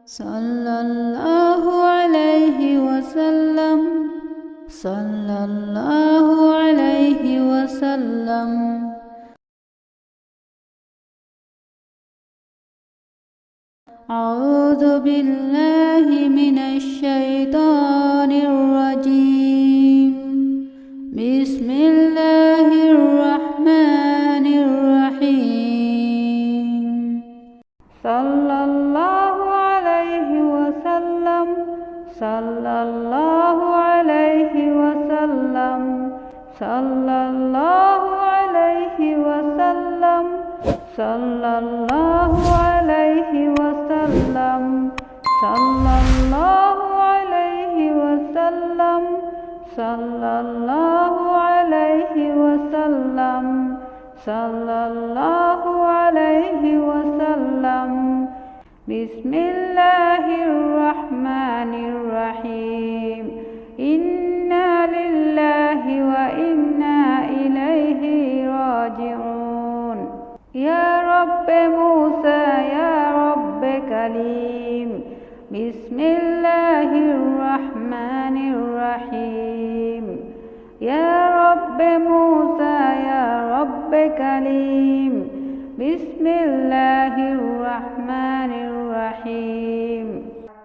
صلى الله عليه وسلم صلى الله عليه وسلم. أعوذ بالله من الشيطان الرجيم. بسم الله الرحمن الرحيم. صلى الله عليه وسلم صلى الله عليه وسلم صلى الله عليه وسلم صلى الله عليه وسلم صلى الله عليه وسلم صلى الله عليه وسلم صلى الله عليه وسلم. بسم الله الرحمن الرحيم. إنا لله وإنا إليه راجعون. يا رب موسى يا رب كليم. بسم الله الرحمن الرحيم. يا رب موسى يا رب كليم. بسم الله الرحمن الرحيم.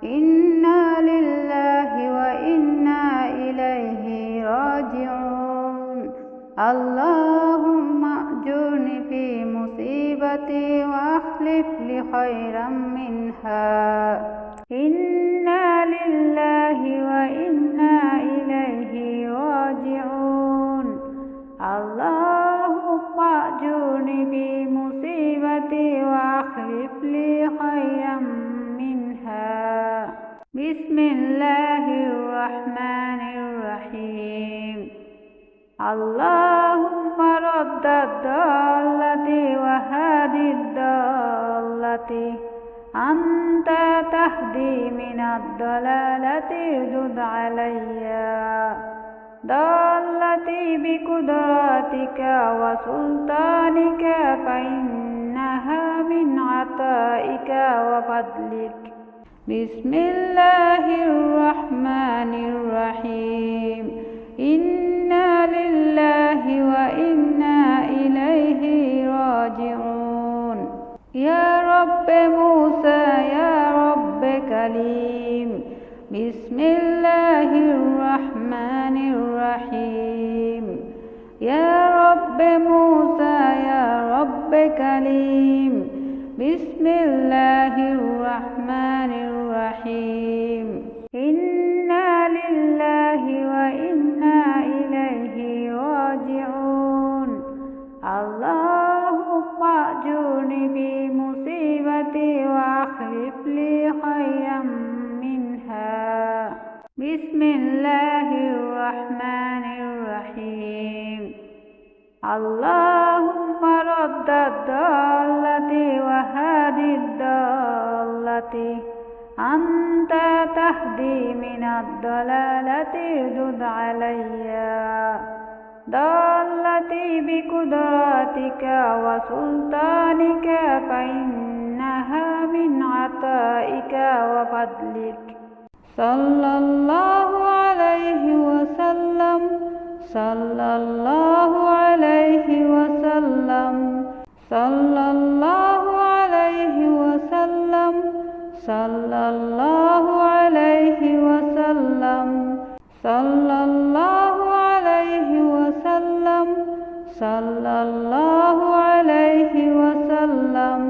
إنا لله وإنا إليه راجعون. اللهم أجرني في مصيبتي وأخلف لي خيرا منها. إنا لله وإنا إليه راجعون. اللهم أجرني في مصيبتي وأخلف لي خيرا منها. بسم الله الرحمن الرحيم. اللهم رد الضالة وهادي الضالة أنت تهدي من الضلالة ردد علي ضالتي بقدرتك وسلطانك فإنها من عطائك وفضلك. بسم الله الرحمن الرحيم. إنا لله وإنا إليه راجعون. يا رب موسى يا رب كليم. بسم الله الرحمن الرحيم. يا رب موسى يا رب كليم. بسم الله الرحمن الرحيم. إنا لله وإنا إليه راجعون. اللهم أجرني في مصيبتي وأخلف لي خيرا منها. بسم الله الرحمن الرحيم. اللهم رد الضالة وهادي الضالة أنت تهدي من الضلالة ردد علي ضالتي بقدرتك وسلطانك فإنها من عطائك وفضلك. صلى الله عليه وسلم صلى الله عليه وسلم صلى الله عليه وسلم صلى الله عليه وسلم صلى الله عليه وسلم صلى الله عليه وسلم